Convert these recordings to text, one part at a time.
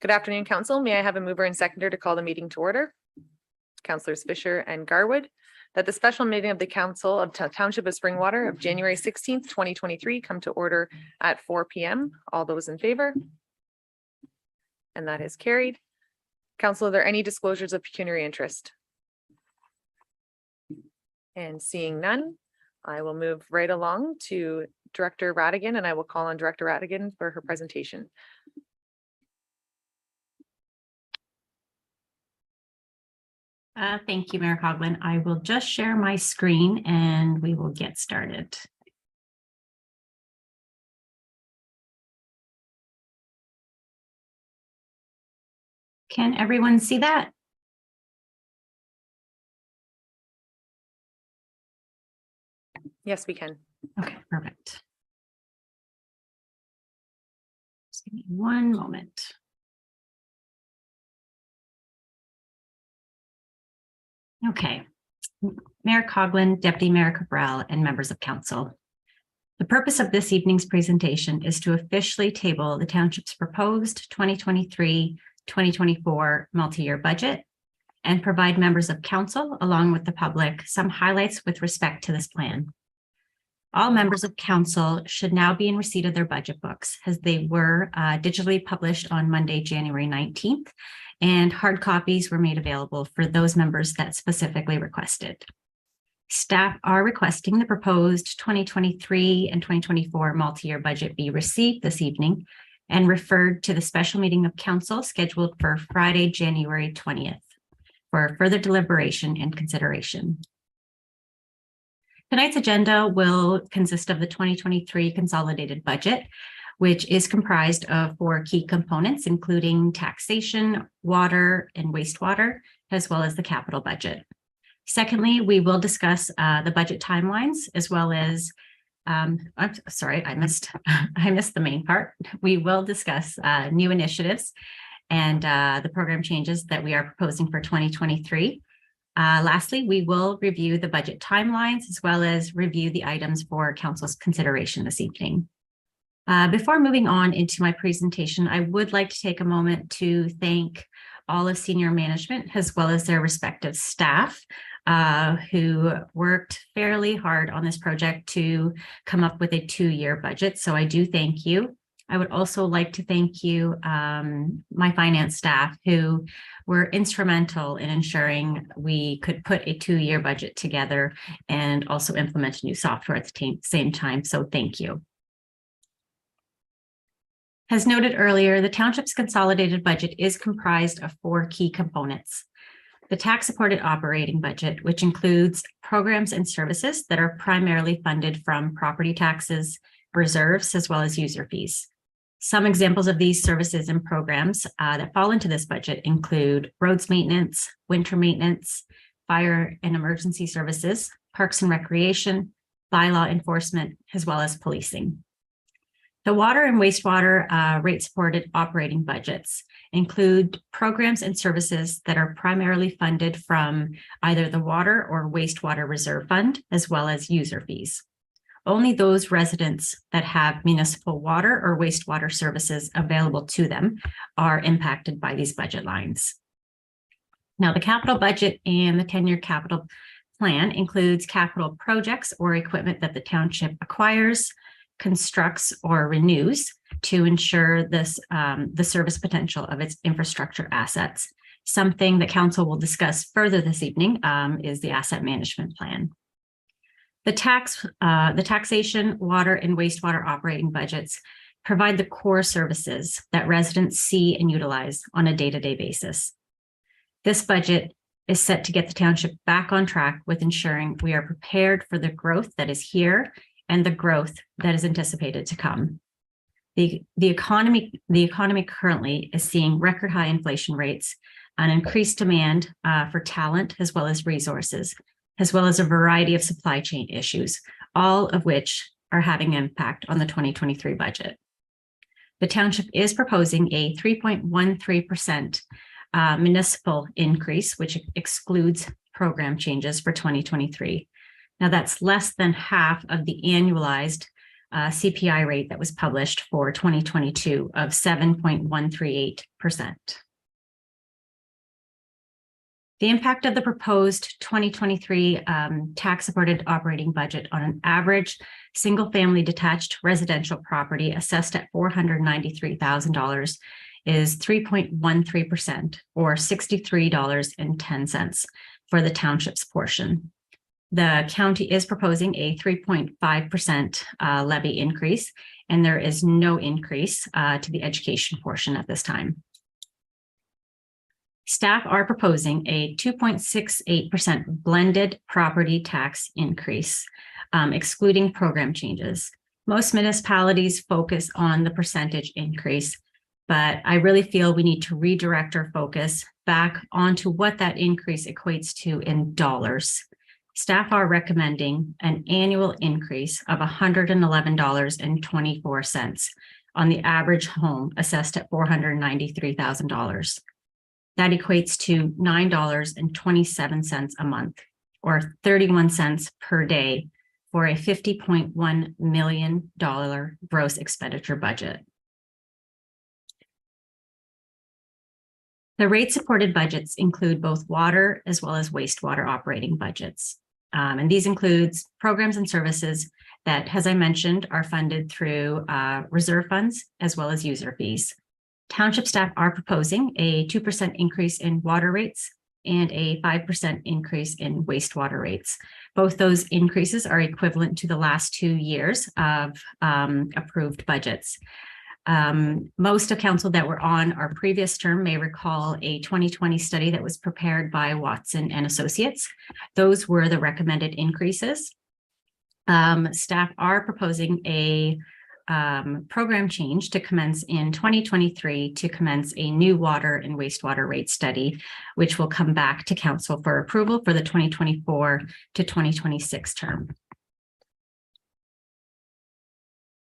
Good afternoon, Council. May I have a mover and seconder to call the meeting to order? Councillors Fisher and Garwood, that the special meeting of the Council of Township of Springwater of January 16th, 2023 come to order at 4 p.m. All those in favor? And that is carried. Council, are there any disclosures of pecuniary interest? And seeing none, I will move right along to Director Radigan, and I will call on Director Radigan for her presentation. Thank you, Mayor Coughlin. I will just share my screen and we will get started. Can everyone see that? Yes, we can. Okay, perfect. Just give me one moment. Okay, Mayor Coughlin, Deputy Mayor Cabral, and members of council. The purpose of this evening's presentation is to officially table the township's proposed 2023-2024 multi-year budget and provide members of council, along with the public, some highlights with respect to this plan. All members of council should now be in receipt of their budget books, as they were digitally published on Monday, January 19th, and hard copies were made available for those members that specifically requested. Staff are requesting the proposed 2023 and 2024 multi-year budget be received this evening and referred to the special meeting of council scheduled for Friday, January 20th for further deliberation and consideration. Tonight's agenda will consist of the 2023 consolidated budget, which is comprised of 4 key components, including taxation, water, and wastewater, as well as the capital budget. Secondly, we will discuss the budget timelines, as well as, I'm sorry, I missed the main part. We will discuss new initiatives and the program changes that we are proposing for 2023. Lastly, we will review the budget timelines, as well as review the items for council's consideration this evening. Before moving on into my presentation, I would like to take a moment to thank all of senior management, as well as their respective staff, who worked fairly hard on this project to come up with a 2-year budget. So I do thank you. I would also like to thank you, my finance staff, who were instrumental in ensuring we could put a 2-year budget together and also implement new software at the same time. So thank you. As noted earlier, the township's consolidated budget is comprised of 4 key components. The tax-supported operating budget, which includes programs and services that are primarily funded from property taxes, reserves, as well as user fees. Some examples of these services and programs that fall into this budget include roads maintenance, winter maintenance, fire and emergency services, parks and recreation, bylaw enforcement, as well as policing. The water and wastewater rate-supported operating budgets include programs and services that are primarily funded from either the Water or Wastewater Reserve Fund, as well as user fees. Only those residents that have municipal water or wastewater services available to them are impacted by these budget lines. Now, the capital budget and the 10-year capital plan includes capital projects or equipment that the township acquires, constructs, or renews to ensure this the service potential of its infrastructure assets. Something that council will discuss further this evening is the asset management plan. The taxation, water, and wastewater operating budgets provide the core services that residents see and utilize on a day-to-day basis. This budget is set to get the township back on track with ensuring we are prepared for the growth that is here and the growth that is anticipated to come. The economy currently is seeing record high inflation rates and increased demand for talent, as well as resources, as well as a variety of supply chain issues, all of which are having an impact on the 2023 budget. The township is proposing a 3.13% municipal increase, which excludes program changes for 2023. Now, that's less than half of the annualized CPI rate that was published for 2022 of 7.138%. The impact of the proposed 2023 tax-supported operating budget on an average single-family detached residential property assessed at $493,000 is 3.13%, or $63.10 for the township's portion. The county is proposing a 3.5% levy increase, and there is no increase to the education portion at this time. Staff are proposing a 2.68% blended property tax increase, excluding program changes. Most municipalities focus on the percentage increase, but I really feel we need to redirect our focus back onto what that increase equates to in dollars. Staff are recommending an annual increase of $111.24 on the average home assessed at $493,000. That equates to $9.27 a month, or 31 cents per day, for a $50.1 million gross expenditure budget. The rate-supported budgets include both water as well as wastewater operating budgets. And these includes programs and services that, as I mentioned, are funded through reserve funds as well as user fees. Township staff are proposing a 2% increase in water rates and a 5% increase in wastewater rates. Both those increases are equivalent to the last 2 years of approved budgets. Most of council that were on our previous term may recall a 2020 study that was prepared by Watson and Associates. Those were the recommended increases. Staff are proposing a program change to commence in 2023 to commence a new water and wastewater rate study, which will come back to council for approval for the 2024 to 2026 term.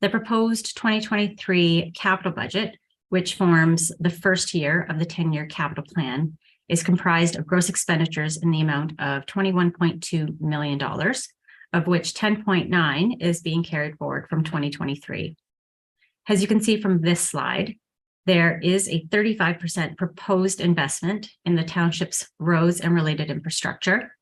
The proposed 2023 capital budget, which forms the first year of the 10-year capital plan, is comprised of gross expenditures in the amount of $21.2 million, of which 10.9 is being carried forward from 2023. As you can see from this slide, there is a 35% proposed investment in the township's roads and related infrastructure.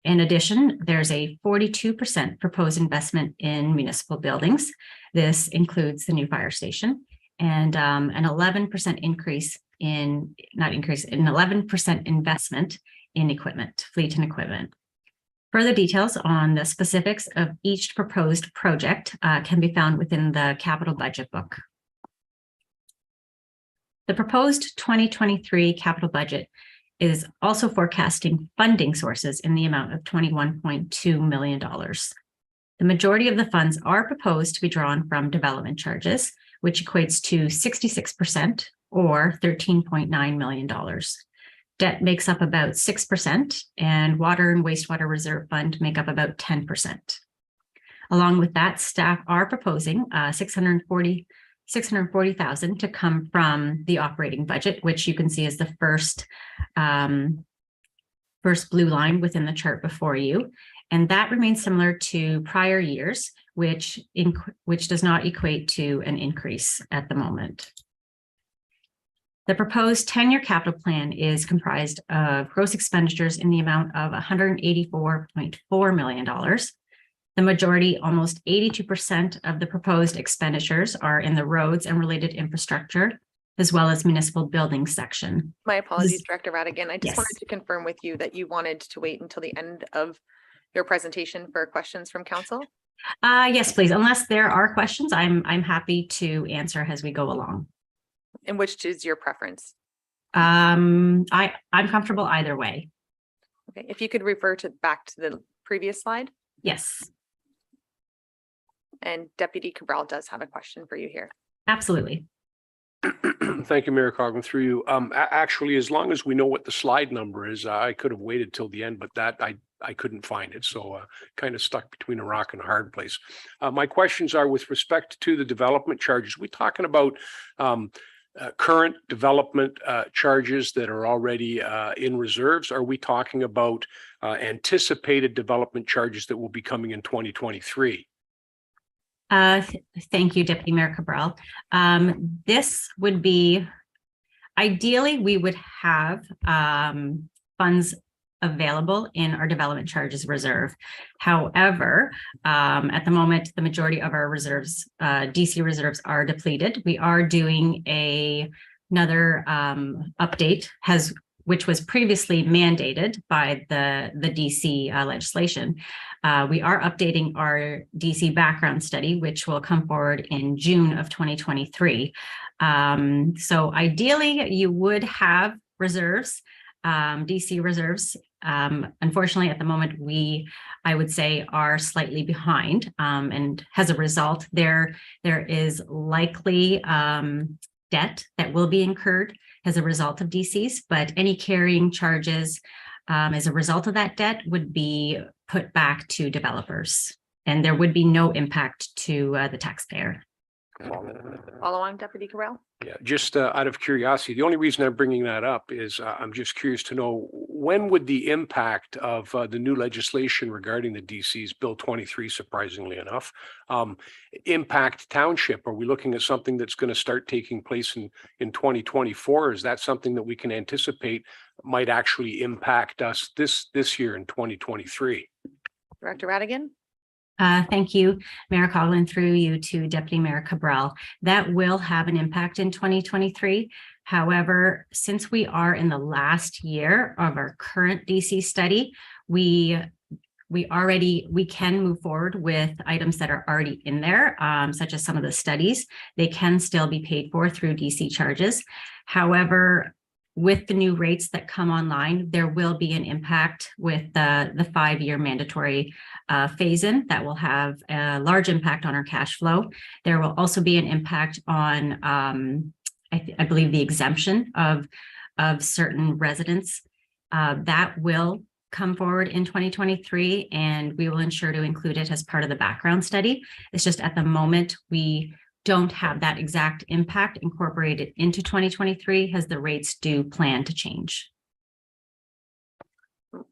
In addition, there's a 42% proposed investment in municipal buildings. This includes the new fire station, and an 11% increase in, not increase, an 11% investment in equipment, fleet and equipment. Further details on the specifics of each proposed project can be found within the capital budget book. The proposed 2023 capital budget is also forecasting funding sources in the amount of $21.2 million. The majority of the funds are proposed to be drawn from development charges, which equates to 66%, or $13.9 million. Debt makes up about 6%, and water and wastewater reserve fund make up about 10%. Along with that, staff are proposing $640,000 to come from the operating budget, which you can see is the first blue line within the chart before you. And that remains similar to prior years, which does not equate to an increase at the moment. The proposed 10-year capital plan is comprised of gross expenditures in the amount of $184.4 million. The majority, almost 82% of the proposed expenditures, are in the roads and related infrastructure, as well as municipal buildings section. My apologies, Director Radigan. I just Yes. wanted to confirm with you that you wanted to wait until the end of your presentation for questions from council. Yes, please. Unless there are questions, I'm happy to answer as we go along. And which is your preference? I'm comfortable either way. Okay, if you could refer back to the previous slide. Yes, And Deputy Cabral does have a question for you here. absolutely. Thank you, Mayor Coughlin, through you. Actually, as long as we know what the slide number is, I could have waited till the end, but that I couldn't find it. So kind of stuck between a rock and a hard place. My questions are with respect to the development charges. We're talking about current development charges that are already in reserves. Are we talking about anticipated development charges that will be coming in 2023? Thank you, Deputy Mayor Cabral. This would be, ideally, we would have funds available in our development charges reserve. However, at the moment, the majority of our reserves, DC reserves, are depleted. We are doing another update, which was previously mandated by the DC legislation. We are updating our DC background study, which will come forward in June of 2023. So ideally, you would have reserves, DC reserves. Unfortunately, at the moment, I would say, are slightly behind. And as a result, there is likely debt that will be incurred as a result of DCs, but any carrying charges as a result of that debt would be put back to developers, and there would be no impact to the taxpayer. Follow on, Deputy Cabral. Yeah, just out of curiosity, the only reason I'm bringing that up is I'm just curious to know, when would the impact of the new legislation regarding the DCs, Bill 23, surprisingly enough, impact township? Are we looking at something that's going to start taking place in 2024? Is that something that we can anticipate might actually impact us this year in 2023? Director Radigan. Thank you, Mayor Coughlin, through you to Deputy Mayor Cabral. That will have an impact in 2023. However, since we are in the last year of our current DC study, we can move forward with items that are already in there, such as some of the studies. They can still be paid for through DC charges. However, with the new rates that come online, there will be an impact with the 5-year mandatory phase-in that will have a large impact on our cash flow. There will also be an impact on, I believe, the exemption of certain residents. That will come forward in 2023, and we will ensure to include it as part of the background study. It's just at the moment, we don't have that exact impact incorporated into 2023 as the rates do plan to change.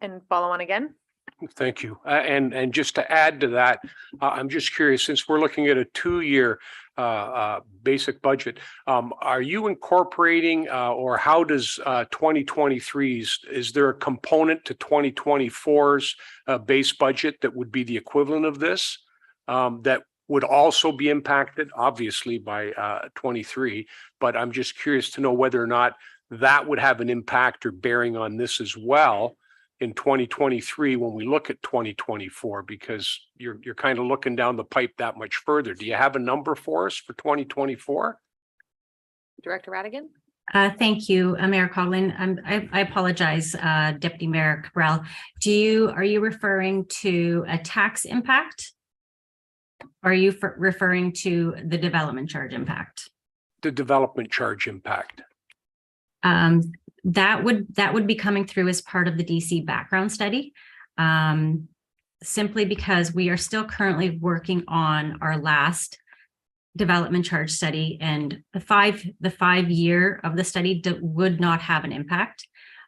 And follow on again. Thank you. And just to add to that, I'm just curious, since we're looking at a 2-year basic budget, are you incorporating or how does 2023's, is there a component to 2024's base budget that would be the equivalent of this, that would also be impacted, obviously, by 23, but I'm just curious to know whether or not that would have an impact or bearing on this as well in 2023 when we look at 2024, because you're kind of looking down the pipe that much further. Do you have a number for us for 2024? Director Radigan. Thank you, Mayor Coughlin. I apologize, Deputy Mayor Cabral. Are you referring to a tax impact? Or are you referring to the development charge impact? The development charge impact. That would be coming through as part of the DC background study, simply because we are still currently working on our last development charge study, and the 5-year of the study would not have an impact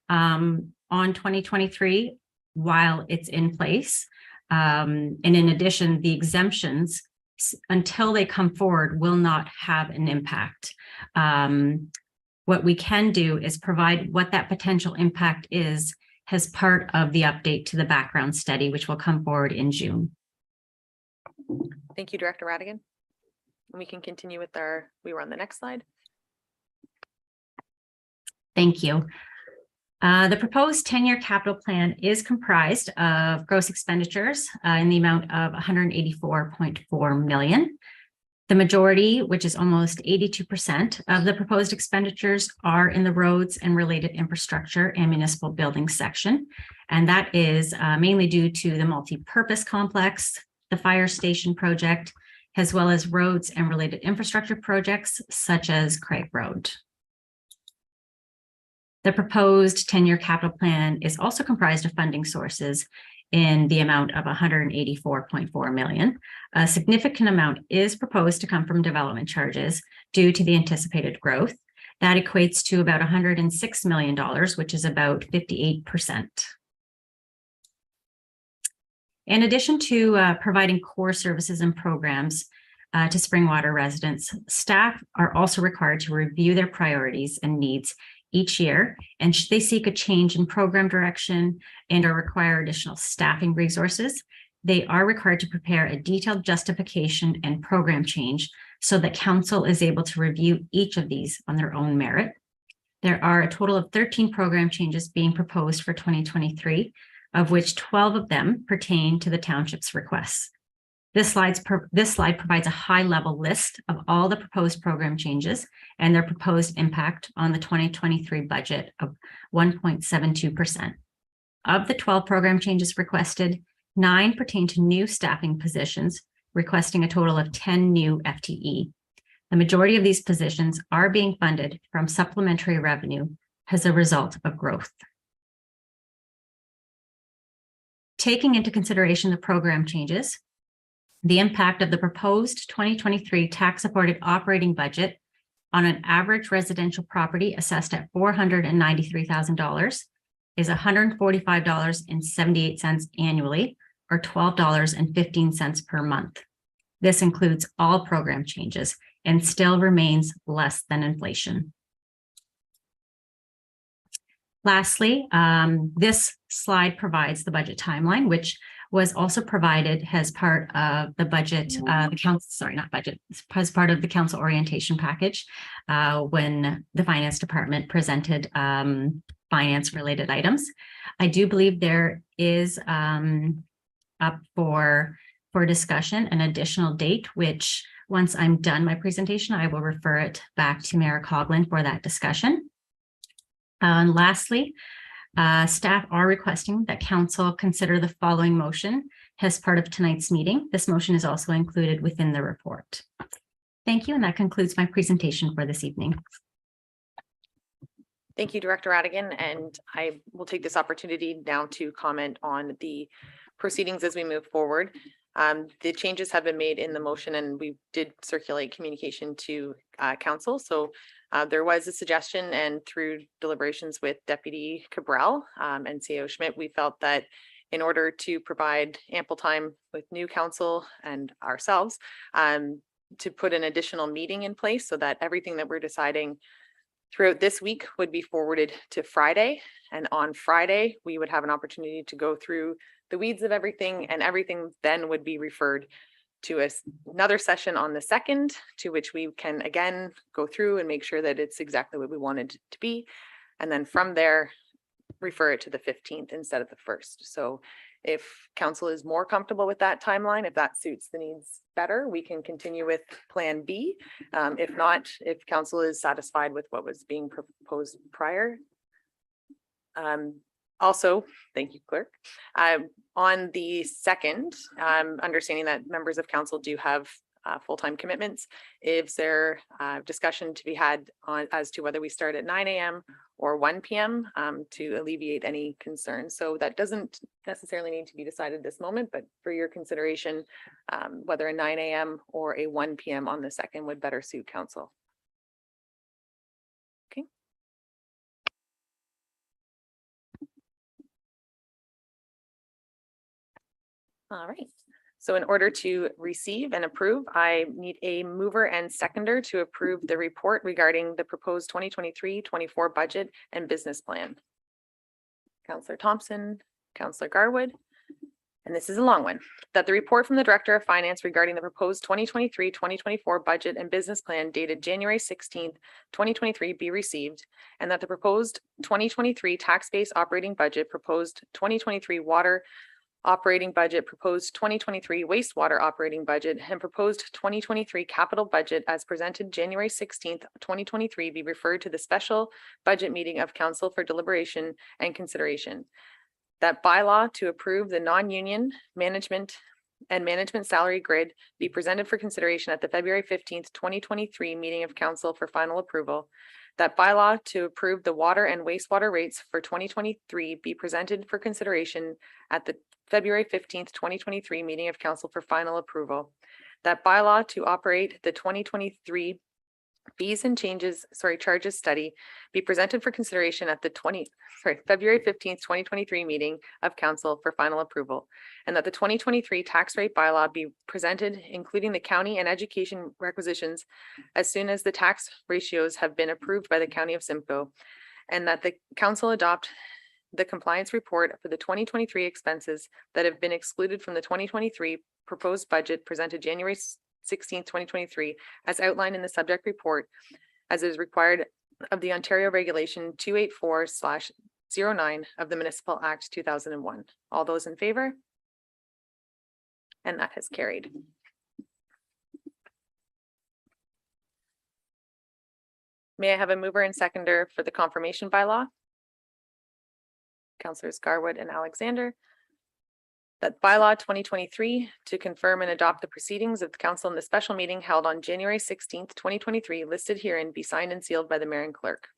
on 2023 while it's in place. And in addition, the exemptions, until they come forward, will not have an impact. What we can do is provide what that potential impact is as part of the update to the background study, which will come forward in June. Thank you, Director Radigan. And we can continue with we were on the next slide. Thank you. The proposed 10-year capital plan is comprised of gross expenditures in the amount of $184.4 million. The majority, which is almost 82% of the proposed expenditures, are in the roads and related infrastructure and municipal buildings section. And that is mainly due to the multi-purpose complex, the fire station project, as well as roads and related infrastructure projects such as Craig Road. The proposed 10-year capital plan is also comprised of funding sources in the amount of $184.4 million. A significant amount is proposed to come from development charges due to the anticipated growth. That equates to about $106 million, which is about 58%. In addition to providing core services and programs, to Springwater residents. Staff are also required to review their priorities and needs each year, and should they seek a change in program direction and or require additional staffing resources, they are required to prepare a detailed justification and program change so that council is able to review each of these on their own merit. There are a total of 13 program changes being proposed for 2023, of which 12 of them pertain to the township's requests. This slide provides a high-level list of all the proposed program changes and their proposed impact on the 2023 budget of 1.72%. Of the 12 program changes requested, 9 pertain to new staffing positions, requesting a total of 10 new FTE. The majority of these positions are being funded from supplementary revenue as a result of growth. Taking into consideration the program changes, the impact of the proposed 2023 tax-supported operating budget on an average residential property assessed at $493,000 is $145.78 annually, or $12.15 per month. This includes all program changes and still remains less than inflation. Lastly, this slide provides the budget timeline, which was also provided as part of the budget, as part of the council orientation package when the finance department presented finance related items. I do believe there is up for discussion an additional date, which once I'm done my presentation, I will refer it back to Mayor Coughlin for that discussion. And lastly, staff are requesting that council consider the following motion as part of tonight's meeting. This motion is also included within the report. Thank you, and that concludes my presentation for this evening. Thank you, Director Radigan, and I will take this opportunity now to comment on the proceedings as we move forward. The changes have been made in the motion, and we did circulate communication to council. So there was a suggestion, and through deliberations with Deputy Cabral and CEO Schmidt, we felt that in order to provide ample time with new council and ourselves to put an additional meeting in place so that everything that we're deciding throughout this week would be forwarded to Friday. And on Friday, we would have an opportunity to go through the weeds of everything, and everything then would be referred to another session on the 2nd, to which we can again go through and make sure that it's exactly what we wanted it to be. And then from there, refer it to the 15th instead of the 1st. So if council is more comfortable with that timeline, if that suits the needs better, we can continue with plan B. If not, if council is satisfied with what was being proposed prior. Also, thank you, clerk. On the 2nd, understanding that members of council do have full-time commitments, is there discussion to be had on as to whether we start at 9 a.m. or 1 p.m. To alleviate any concerns? So that doesn't necessarily need to be decided this moment, but for your consideration, whether a 9 a.m. or a 1 p.m. on the 2nd would better suit council. Okay. All right. So in order to receive and approve, I need a mover and seconder to approve the report regarding the proposed 2023-24 budget and business plan. Councillor Thompson, Councillor Garwood, and this is a long one, that the report from the Director of Finance regarding the proposed 2023-2024 budget and business plan dated January 16th, 2023 be received, and that the proposed 2023 tax-based operating budget, proposed 2023 water operating budget, proposed 2023 wastewater operating budget, and proposed 2023 capital budget as presented January 16th, 2023 be referred to the special budget meeting of council for deliberation and consideration. That bylaw to approve the non-union management and management salary grid be presented for consideration at the February 15th, 2023 meeting of council for final approval. That bylaw to approve the water and wastewater rates for 2023 be presented for consideration at the February 15th, 2023 meeting of council for final approval. That bylaw to operate the 2023 fees and charges study be presented for consideration at the February 15th, 2023 meeting of council for final approval. And that the 2023 tax rate bylaw be presented, including the county and education requisitions, as soon as the tax ratios have been approved by the county of Simcoe. And that the council adopt the compliance report for the 2023 expenses that have been excluded from the 2023 proposed budget presented January 16th, 2023, as outlined in the subject report, as is required of the Ontario Regulation 284/09 of the Municipal Act 2001. All those in favor? And that has carried. May I have a mover and seconder for the confirmation bylaw? Councilors Garwood and Alexander. That bylaw 2023 to confirm and adopt the proceedings of the council in the special meeting held on January 16th, 2023, listed herein, be signed and sealed by the mayor and clerk.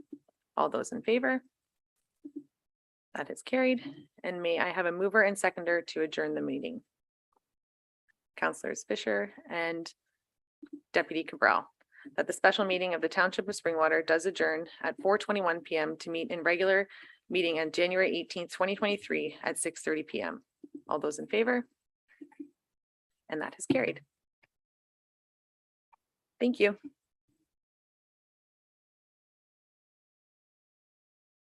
All those in favor? That is carried. And may I have a mover and seconder to adjourn the meeting? Councilors Fisher and Deputy Cabral. That the special meeting of the Township of Springwater does adjourn at 4:21 p.m. to meet in regular meeting on January 18th, 2023 at 6:30 p.m. All those in favor? And that is carried. Thank you.